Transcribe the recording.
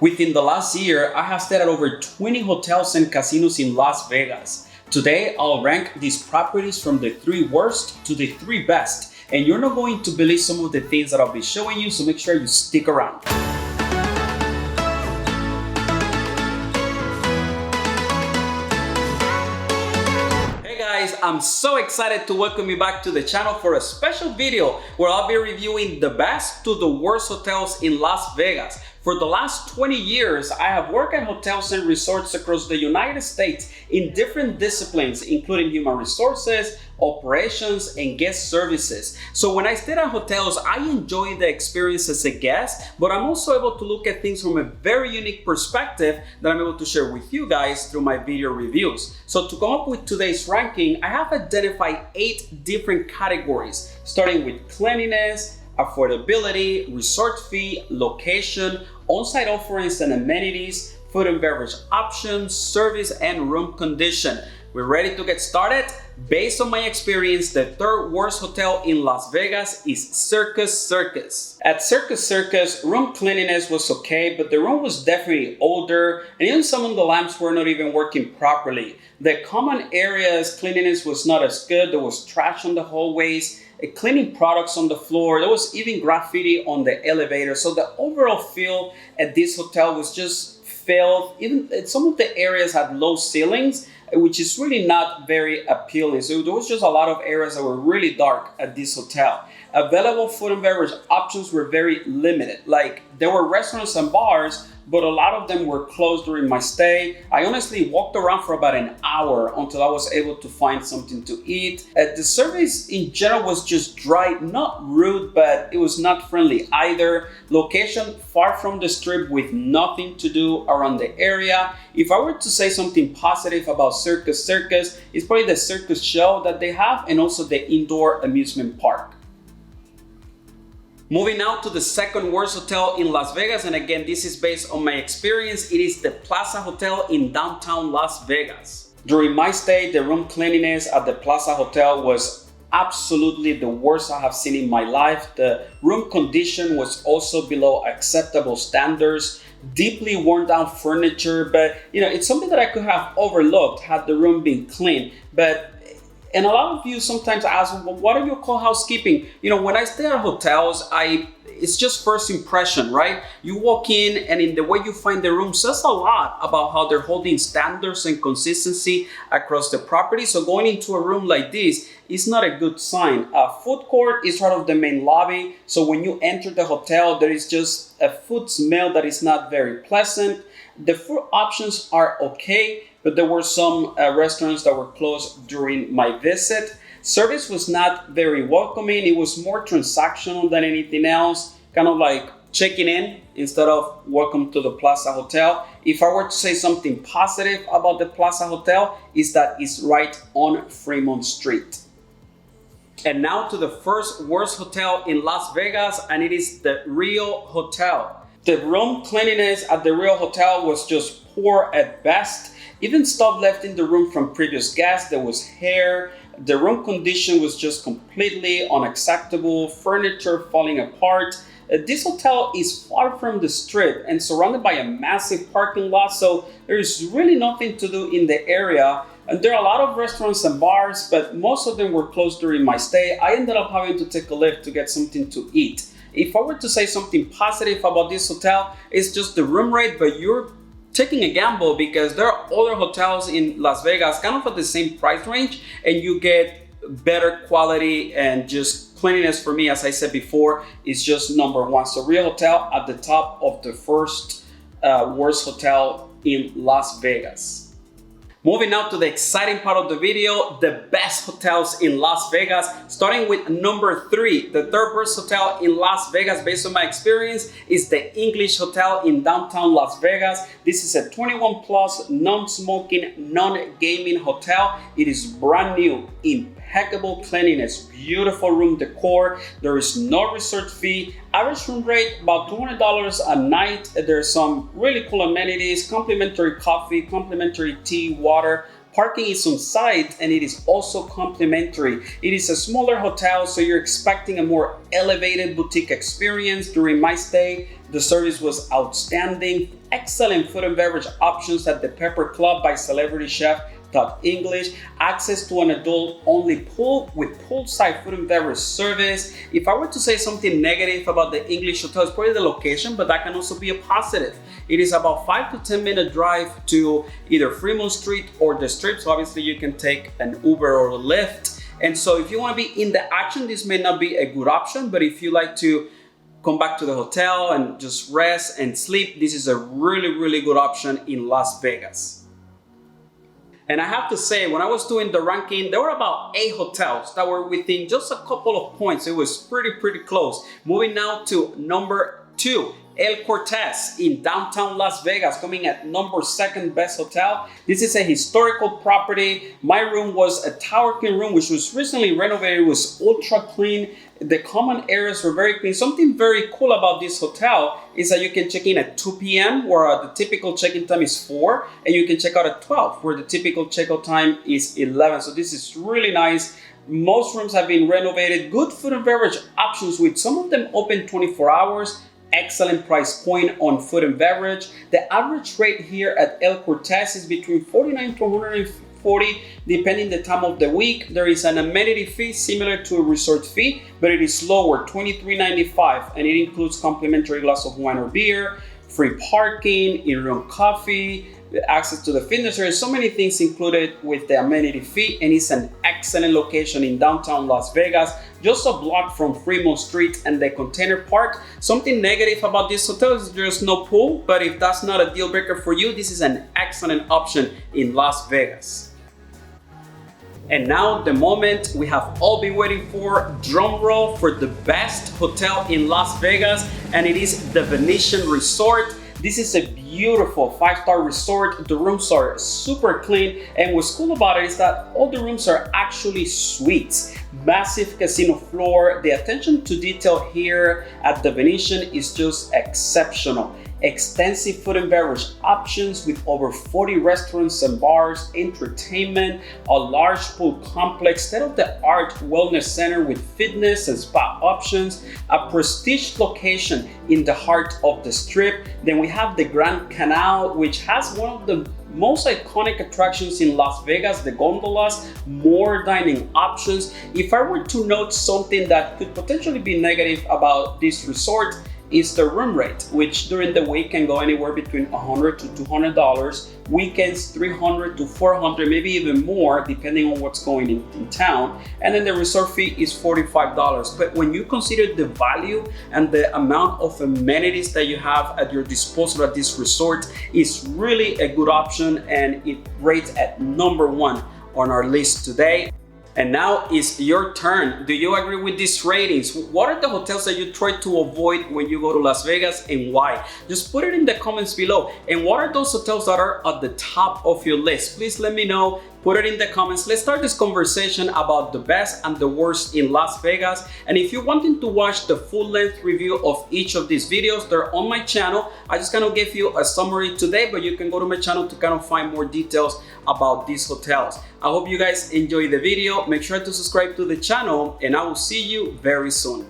Within the last year, I have stayed at over 20 hotels and casinos in Las Vegas. Today, I'll rank these properties from the 3 worst to the 3 best. And you're not going to believe some of the things that I'll be showing you, so make sure you stick around. I'm so excited to welcome you back to the channel for a special video where I'll be reviewing the best to the worst hotels in Las Vegas. For the last 20 years, I have worked at hotels and resorts across the United States in different disciplines, including human resources, operations, and guest services. So when I stay at hotels, I enjoy the experience as a guest, but I'm also able to look at things from a very unique perspective that I'm able to share with you guys through my video reviews. So to come up with today's ranking, I have identified 8 different categories, starting with cleanliness, affordability, resort fee, location, on-site offerings and amenities, food and beverage options, service, and room condition. We're ready to get started? Based on my experience, the 3rd worst hotel in Las Vegas is Circus Circus. At Circus Circus, room cleanliness was okay, but the room was definitely older, and even some of the lamps were not even working properly. The common areas cleanliness was not as good. There was trash on the hallways, cleaning products on the floor. There was even graffiti on the elevator. So the overall feel at this hotel was just filth. Even some of the areas had low ceilings, which is really not very appealing. So there was just a lot of areas that were really dark at this hotel. Available food and beverage options were very limited. Like, there were restaurants and bars, but a lot of them were closed during my stay. I honestly walked around for about an hour until I was able to find something to eat. The service in general was just dry, not rude, but it was not friendly either. Location far from the strip with nothing to do around the area. If I were to say something positive about Circus Circus, it's probably the circus show that they have and also the indoor amusement park. Moving now to the 2nd worst hotel in Las Vegas, and again, this is based on my experience. It is the Plaza Hotel in downtown Las Vegas. During my stay, the room cleanliness at the Plaza Hotel was absolutely the worst I have seen in my life. The room condition was also below acceptable standards. Deeply worn down furniture, but it's something that I could have overlooked had the room been clean. And a lot of you sometimes ask, well, what do you call housekeeping? When I stay at hotels, it's just first impression, right? You walk in and in the way you find the room says a lot about how they're holding standards and consistency across the property. So going into a room like this is not a good sign. A food court is part of the main lobby. So when you enter the hotel, there is just a food smell that is not very pleasant. The food options are okay, but there were some restaurants that were closed during my visit. Service was not very welcoming. It was more transactional than anything else, kind of like checking in instead of welcome to the Plaza Hotel. If I were to say something positive about the Plaza Hotel, is that it's right on Fremont Street. And now to the 1st worst hotel in Las Vegas, and it is the Rio Hotel. The room cleanliness at the Rio Hotel was just poor at best. Even stuff left in the room from previous guests. There was hair. The room condition was just completely unacceptable. Furniture falling apart. This hotel is far from the strip and surrounded by a massive parking lot, so there is really nothing to do in the area. And there are a lot of restaurants and bars, but most of them were closed during my stay. I ended up having to take a lift to get something to eat. If I were to say something positive about this hotel, it's just the room rate, but you're taking a gamble because there are other hotels in Las Vegas kind of at the same price range, and you get better quality and just cleanliness. For me, as I said before, is just number 1. So Rio Hotel at the top of the 1st worst hotel in Las Vegas. Moving now to the exciting part of the video, the best hotels in Las Vegas, starting with number 3. The 3rd worst hotel in Las Vegas, based on my experience, is the English Hotel in downtown Las Vegas. This is a 21 plus, non-smoking, non-gaming hotel. It is brand new, impeccable cleanliness, beautiful room decor. There is no resort fee. Average room rate about $200 a night. There's some really cool amenities, complimentary coffee, complimentary tea, water. Parking is on site and it is also complimentary. It is a smaller hotel, so you're expecting a more elevated boutique experience. During my stay, The service was outstanding. Excellent food and beverage options at the Pepper Club by Celebrity Chef Taught English. Access to an adult-only pool with poolside food and beverage service. If I were to say something negative about the English hotel, it's probably the location, but that can also be a positive. It is about 5 to 10 minute drive to either Fremont Street or the Strip, so obviously you can take an Uber or a Lyft. And so if you want to be in the action, this may not be a good option, but if you like to come back to the hotel and just rest and sleep, this is a really good option in Las Vegas. And I have to say, when I was doing the ranking, there were about 8 hotels that were within just a couple of points. It was pretty close. Moving now to number 2, El Cortez in downtown Las Vegas, coming at number 2nd best hotel. This is a historical property. My room was a Tower King room, which was recently renovated. It was ultra clean. The common areas were very clean. Something very cool about this hotel is that you can check in at 2 p.m. where the typical check-in time is 4, and you can check out at 12 where the typical check-out time is 11. So this is really nice. Most rooms have been renovated. Good food and beverage options, with some of them open 24 hours. Excellent price point on food and beverage. The average rate here at El Cortez is between $49 to $140, depending the time of the week. There is an amenity fee similar to a resort fee, but it is lower, $23.95, and it includes complimentary glass of wine or beer, free parking, in-room coffee, access to the fitness area, so many things included with the amenity fee, and it's an excellent location in downtown Las Vegas, just a block from Fremont Street and the Container Park. Something negative about this hotel is there's no pool, but if that's not a deal breaker for you, this is an excellent option in Las Vegas. And now the moment we have all been waiting for, drum roll for the best hotel in Las Vegas, and it is the Venetian Resort. This is a beautiful 5-star resort. The rooms are super clean, and what's cool about it is that all the rooms are actually suites. Massive casino floor. The attention to detail here at the Venetian is just exceptional. Extensive food and beverage options with over 40 restaurants and bars, entertainment, a large pool complex, state-of-the-art wellness center with fitness and spa options, a prestige location in the heart of the Strip. Then we have the Grand Canal, which has one of the most iconic attractions in Las Vegas, the gondolas, more dining options. If I were to note something that could potentially be negative about this resort, is the room rate, which during the week can go anywhere between $100 to $200, weekends $300 to $400, maybe even more depending on what's going in town, and then the resort fee is $45. But when you consider the value and the amount of amenities that you have at your disposal at this resort, is really a good option, and it rates at number 1 on our list today. And now it's your turn. Do you agree with these ratings? What are the hotels that you try to avoid when you go to Las Vegas, and why? Just put it in the comments below. And what are those hotels that are at the top of your list? Please let me know. Put it in the comments. Let's start this conversation about the best and the worst in Las Vegas. And if you're wanting to watch the full-length review of each of these videos, they're on my channel. I just kind of gave you a summary today, but you can go to my channel to kind of find more details about these hotels. I hope you guys enjoyed the video. Make sure to subscribe to the channel, and I will see you very soon.